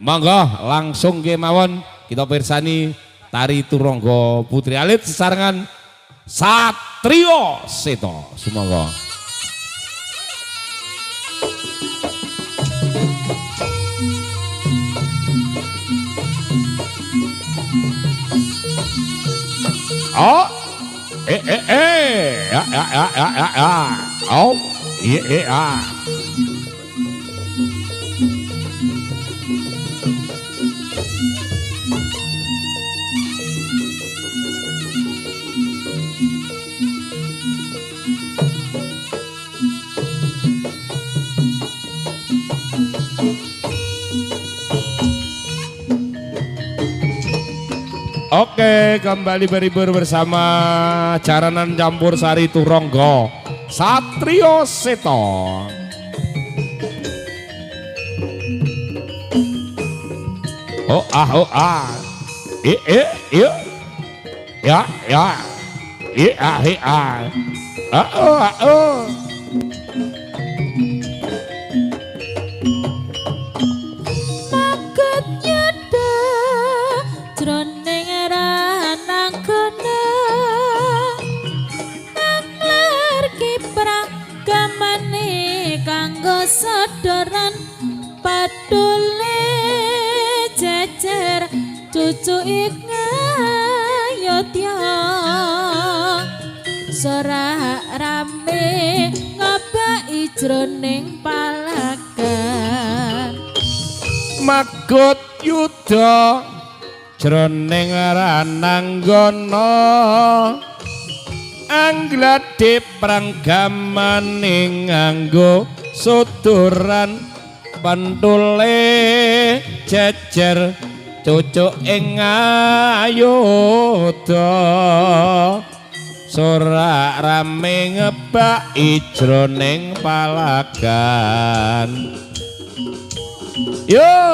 Monggo langsung nggih mawon kita pirsani tari Turangga Putri Alit sesarengan Satrio Seto. Sumangga. Oh, ya, oh, iya. Oke, kembali berhibur bersama Jaranan Campur Sari Turangga Satrio Seto. Oh ah. Ya. Oh. Sodoran padule jejer cucu ngayodya sorak rame ngabaki jroning palagan magut yuda jroning rananggana angglade pranggamaning nganggo suturan pentule jejer cucuk ing ayodha sorak rame ngebaki jroning palagan yo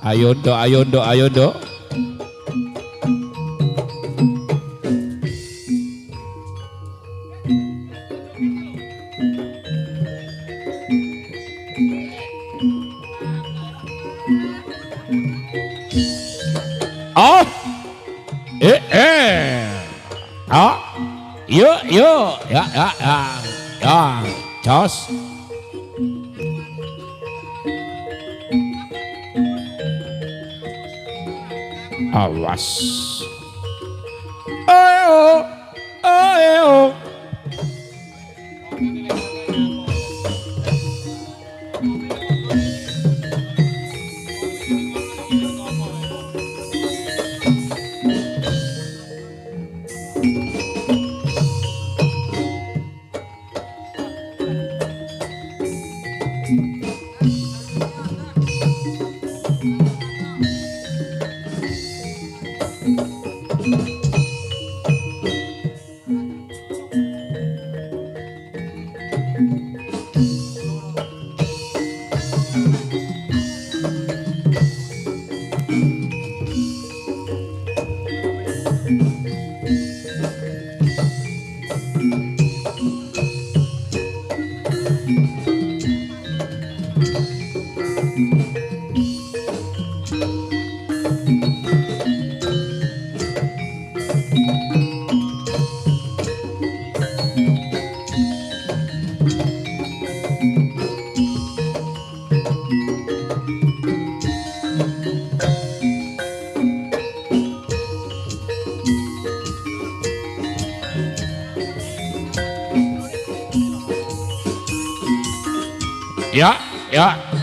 Ayo do. Oh, yo, ya, jos. Awas. Ayo.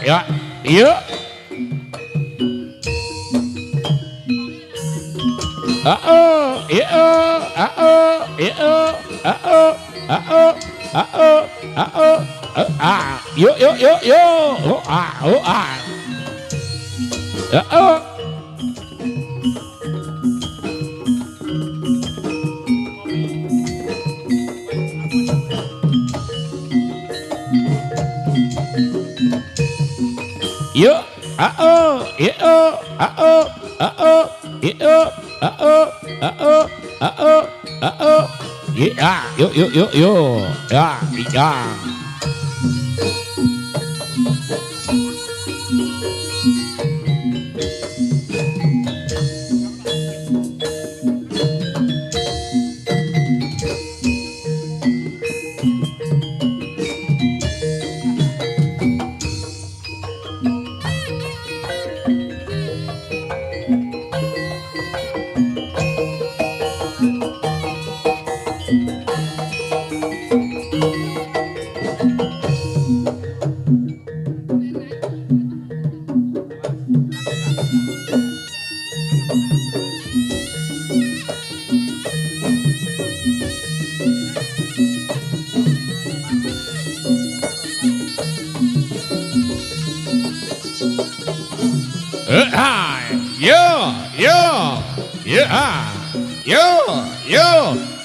Ya, yuk. Yo, ao, yo, ao, ao, yo, ao, ao, ao, ao. Ya, yo, ya, ya.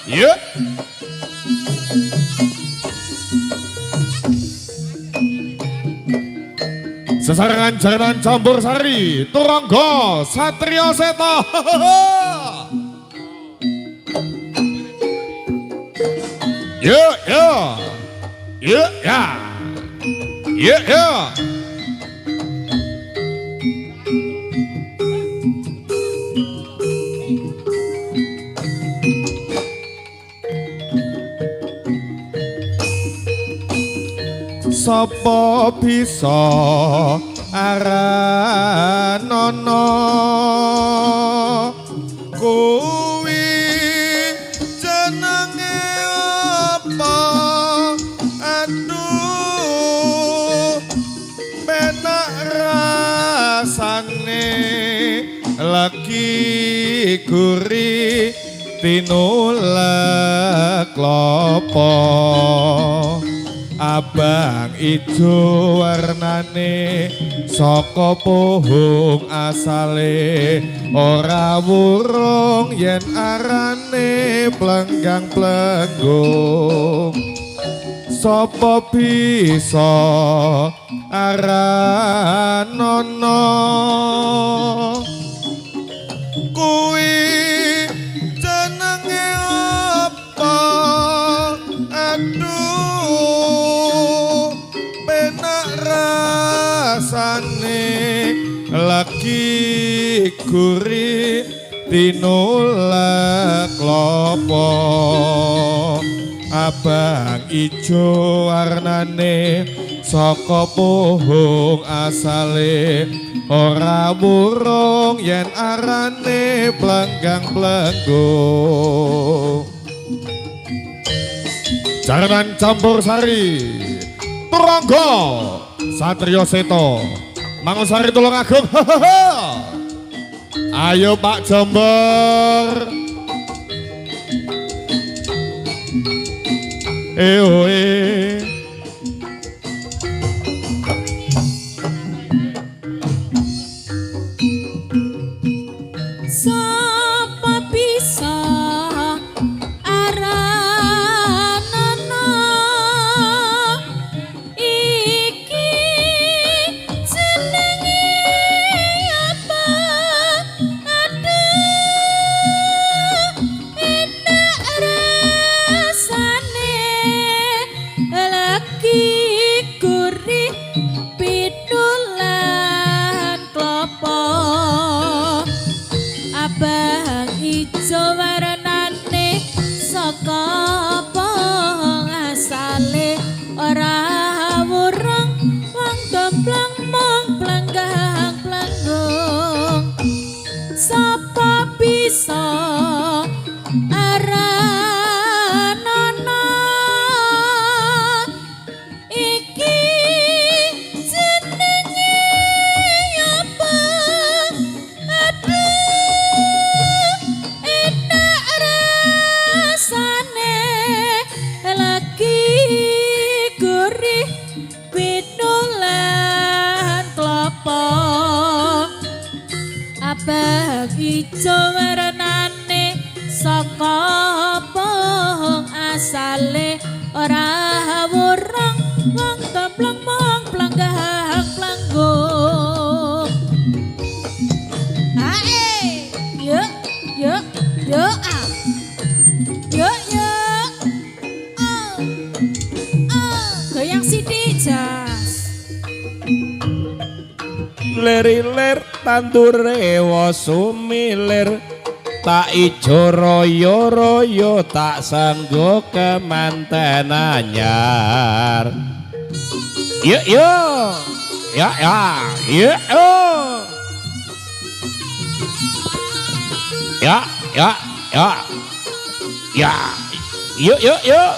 Yo. Sesarengan jaranan campur sari, Turangga Satrio Seta. Yo, ya. Yo. Sapa bisa aranono kuwi jenenge apa aduh penak rasane lagi guri tinulak klopo abang ijo warnane saka pohong asale ora wurung yen arane plenggang plenggung sapa bisa aranono kuwi jenenge apa aduh rasane lagi guri tinulak klopo abang ijo warnane saka pohong asale ora burung yen arane plenggang plenggung jaranan campur sari Turangga Satrio Seto Mangosari Tulungagung. Ayo Pak Jember. Oe. Sapa bisa ijo warnane saka pohong asale ora wurung wong gembleng mong plenggang plenggung Lir-lir tandure wa sumilir tak ijo royo-royo tak sanggo kemanten anyar. Yuk yuk ya ya yuk ya ya ya ya yuk yuk yuk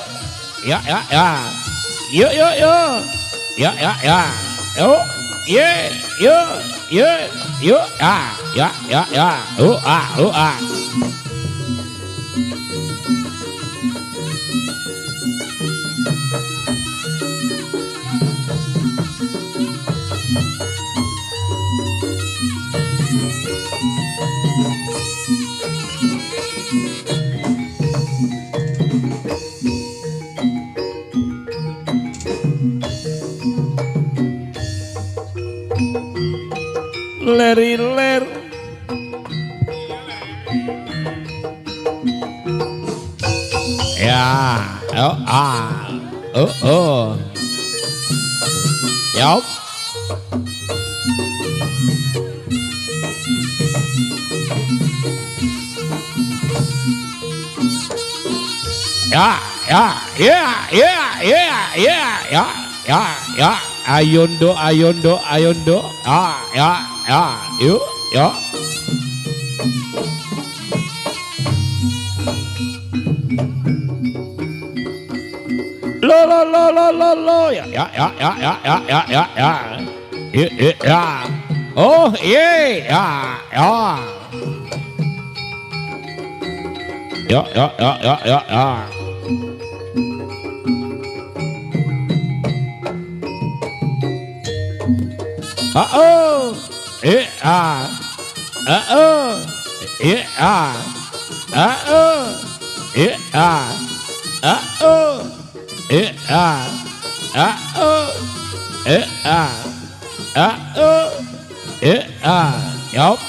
ya ya ya yuk yuk yuk ya ya ya yuk ye yuk yuk yuk ya ya ya ya ah. Ler-ler ya yup ya ayondo ya yuk ya lo ya oh iya ya yup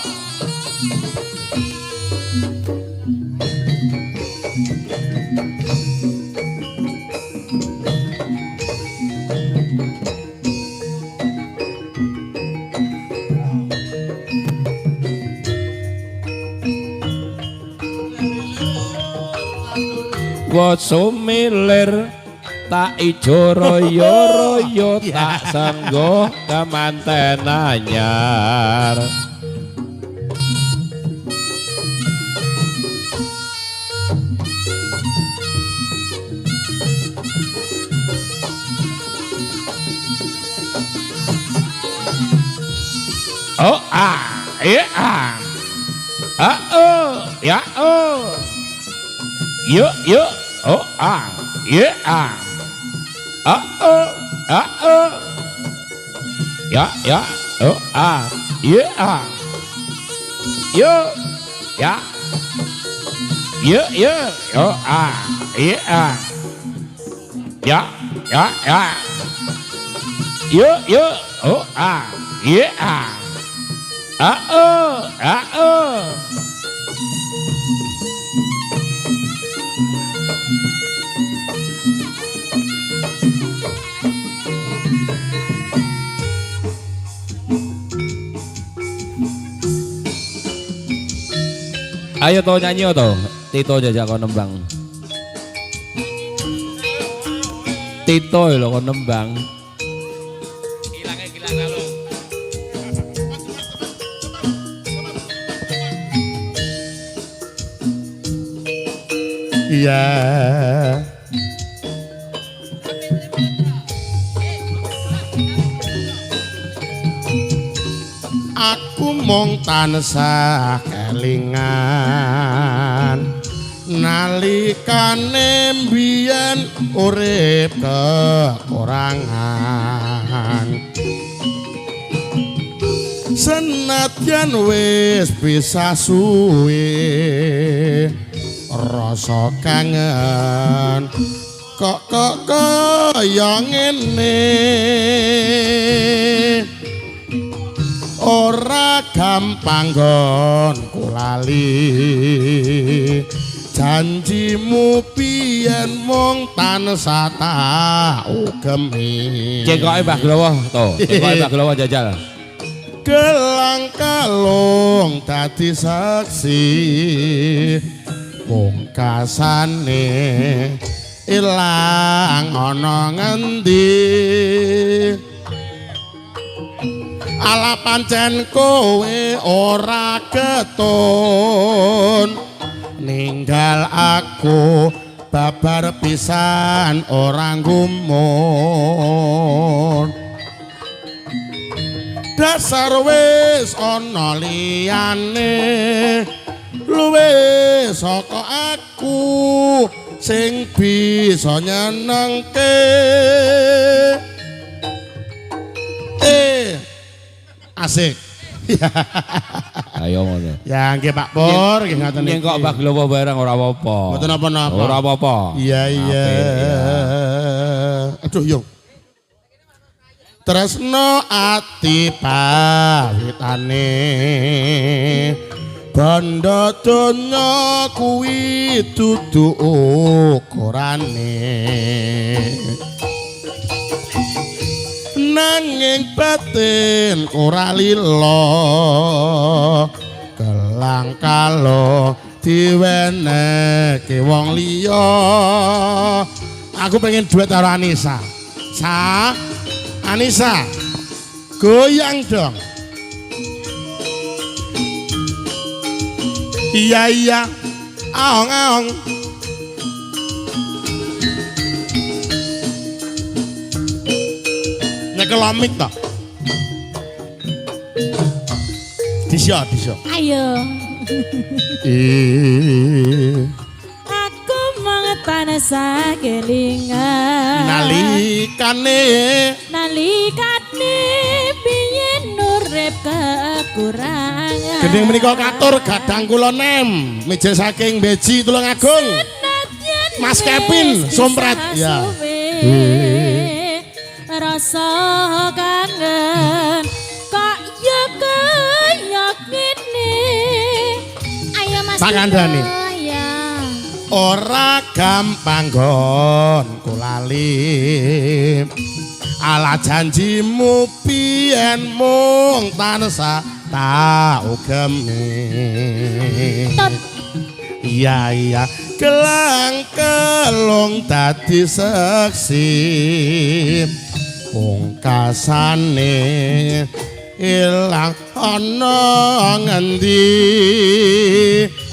wa sumilir tak ijo royo-royo tak sanggo kemanten anyar. Oh ya yuk oh ya ya oh ya yuk ya oh ya yuk oh ya ayo to nyanyi to Tito jajak kon nembang Tito lho kon nembang gilang lo iya aku mung tansah kelingan nalikane mbiyen urip kekurangan senadyan wis bisa suwe rasa kangen kok kaya ngene ora gampang nggon kulali janjimu piyen mung tansah tak ugemi cengkoke Mbah Glowo to cengkoke Mbah Glowo jajal gelang kalung dadi saksi pungkasane ilang ana ngendi ala pancen kowe ora ketun ninggal aku babar pisan ora gumun dasar wis ana liyane luwih saka aku sing bisa nyenengke asik ayo ngono ya nggih Pak Pur nggih ngaten iki kok Pak Glowo bareng ora apa-apa mboten napa-napa ora apa-apa iya aduh yo tresno ati pawitane bandha donya kuwi dudu ukurane nanging batin ora lila gelang kalung diwenehke wong liya aku pengen duet karo Anissa Anissa goyang dong iya aong nyekelomik toh disya Ayo. Aku mangetanasa kelingan nalikane biyen urip kekurangan gending menika katur gadang kula nem meja saking beji tulung agung Mas Kevin sompret ya rasa kangen kok ya kayak gini ayo Mas tak kandhani ya ora gampang gon kulali ala janjimu piyen mung tansah tak ugemi iya gelang kalung dadi saksi pungkasane ilang ana ngendi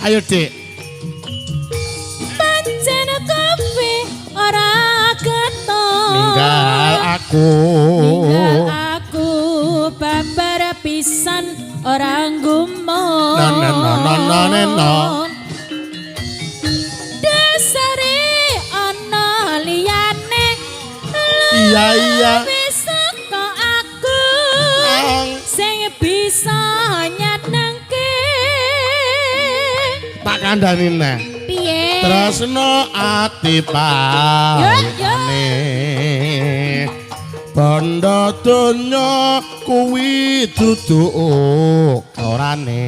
ayo Dik pancen kowe ora keton ninggal aku babar pisan ora gumun no. dasare ana liyane iya bisa kok aku sing bisa nyenengke tak kandhani neh piye tresno ati pawitane bandha donya kuwi dudu ukurane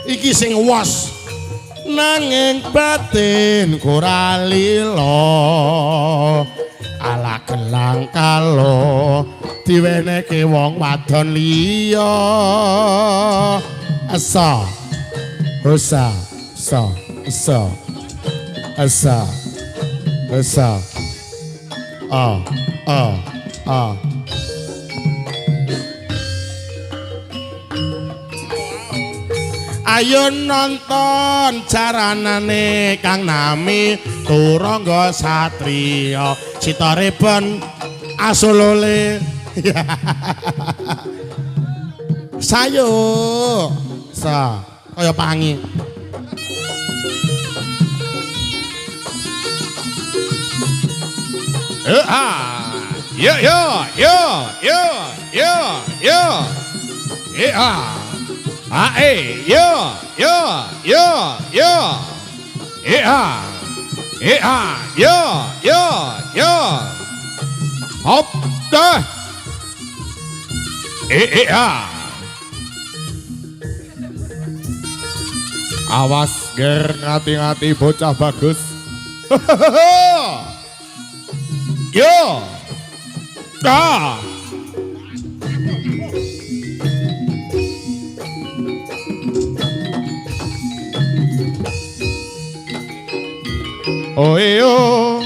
iki sing wos nanging batin ora lila ala gelang kalung diwenehke wong wadon liya asa ayo nonton caranane Kang Nami Turangga Satriya Sitareben Asolole sayo kaya pangi hop dah awas ger ngati-ngati bocah bagus yo Oyo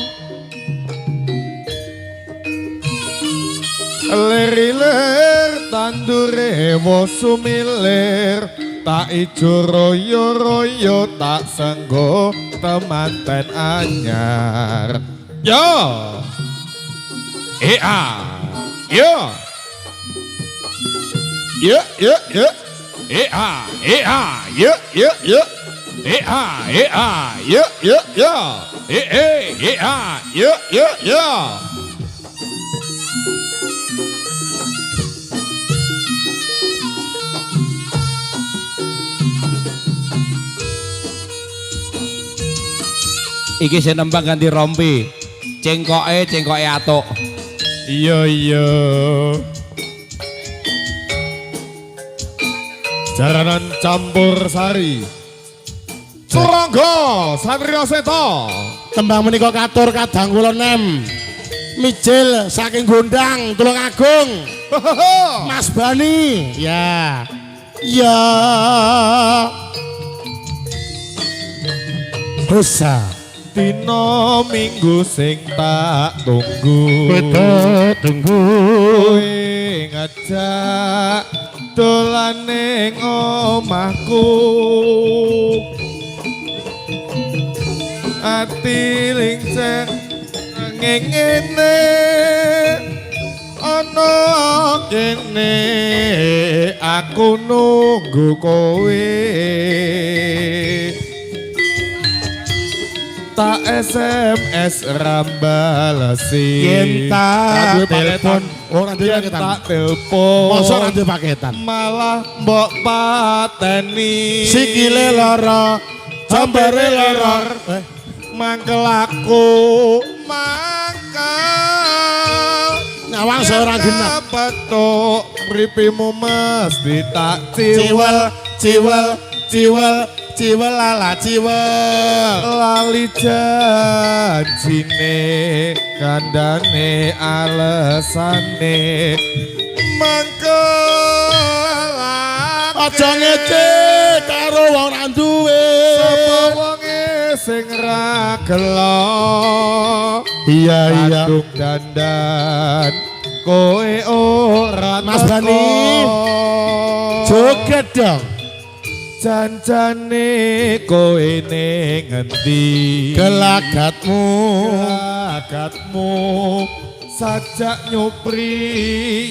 Leri-ler tandure wosumilir tak ijo royo-royo tak senggo temanten anyar yo Yo. yo yo yo Yo. yo yo Yo. yo yo yo yo yo yo Iki sing nembang ganti rompi. Cengkoke atuk. iya iya jaranan campur sari Surangga Satrio Seto Tembang menika katur kadang kula nem. Mijil saking Gondang Tulungagung. Mas Bani. Ya. Ya. Dosa. Dino minggu sing tak tunggu Tunggu. kowe ngajak dolan ning omahku ati lincen ngene ana kene aku nunggu kowe tak SMS rambalasi Yen tak telepon ora duwe yen paketan. tak telepon Mosok ora duwe paketan. malah mbok pateni Sikile lara, jambare lara. mangkel aku mangkel Nyawang seorang genap. petuk mripimu mesti tak Ciwel, ciwel, ciwel, ciwel lala ciwel. lali janjine kandane alesane mangkel Aja ngece karo wong ra duwe. sapa wonge sing ra gelo Iya iya. Bandung dandan kowe ora Mas Bani. Joget dong. janjane kowe ning ngendi Gelagatmu. gelagatmu sajak nyupri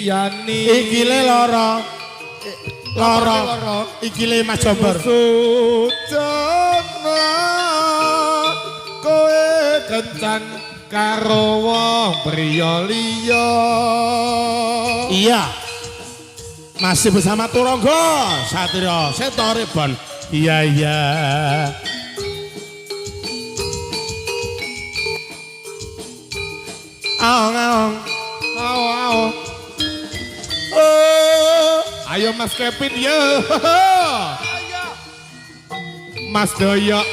yani Iki le lara. Lara. Iki le Mas Jomber. Sujana kowe kencan karo wong priya liya Iya. Masih bersama Turangga Satrio Seto Rebon. Iya iya. Aong. Ayo, Oh. ayo Mas Kevin ya. Mas Doyok,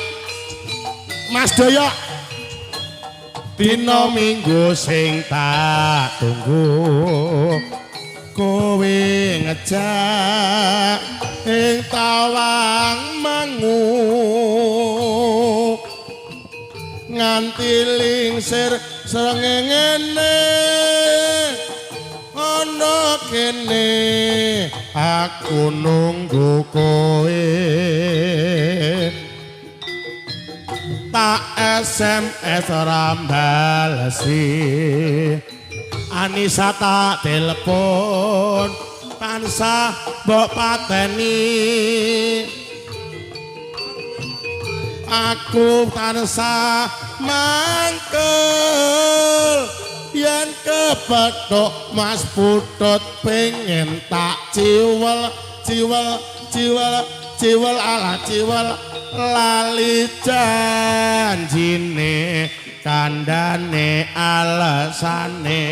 Mas Doyok. Dino minggu sing tak tunggu kowe ngejak ing tawang mangu nganti lingsir srengenge ana kene aku nunggu kowe tak SMS ora balesi Anissa tak telepon tansah mbok pateni aku tansah mangkel yen kepethuk Mas Putut pengen tak ciwel ala ciwel lali janjine kandane alesane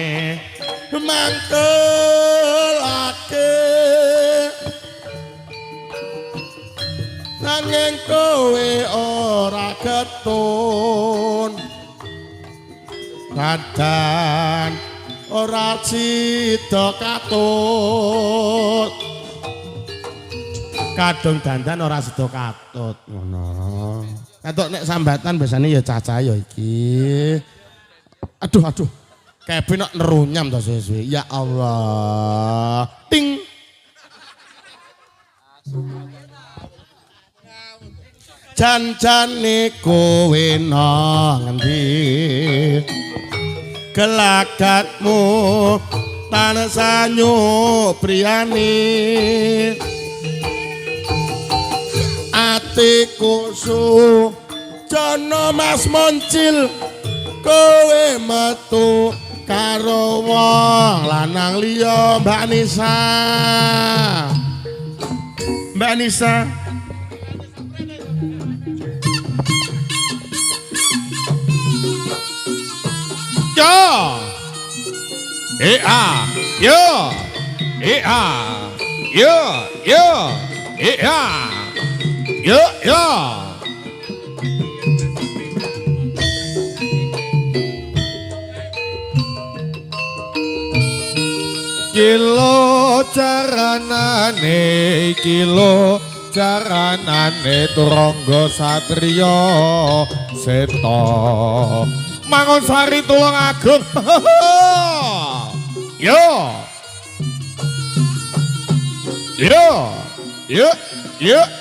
mangkelake nanging kowe ora ketun kadang ora sida katut kadung dandan ora sida katut ngono Katok nek sambatan biasanya ya cacah ya iki. Aduh. Kevin nak nerunyam to suwe-suwe. Ya Allah. Ting. Jan-jane kowe nang endi? Gelagatmu tansah nyupriyani. Atiku sujono Mas Moncil kowe metu karo wong lanang liya Mbak Nisa. Mbak Nisa Yo. Yo. Yo. Kilo caranane Turangga Satriya Seta Mangun Sari Tulung Agung. Yo. Ya. Yo.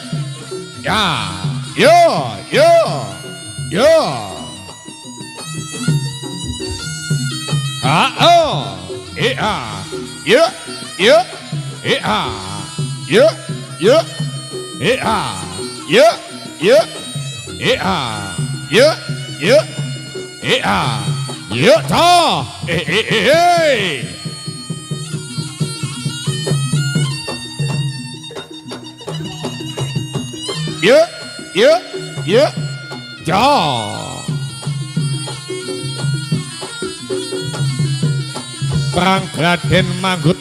Perang Raden Manggut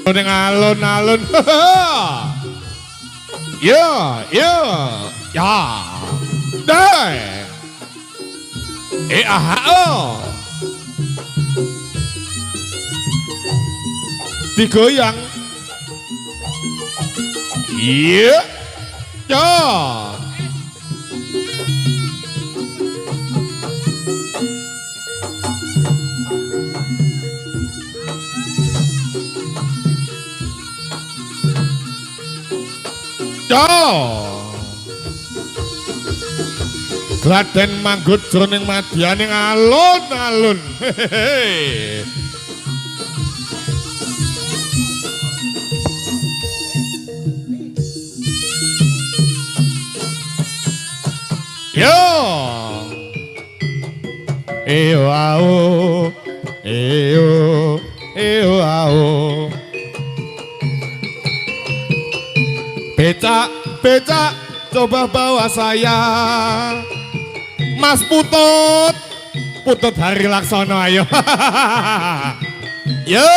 ning alun-alun. Ya. Dai. Digoyang. Iya. Ya. Raden Manggut jroning madyaning alun-alun. Yo. Becak coba bawa saya Mas Putut Hari Laksono ayo. Yo.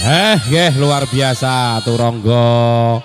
Nggih luar biasa Turangga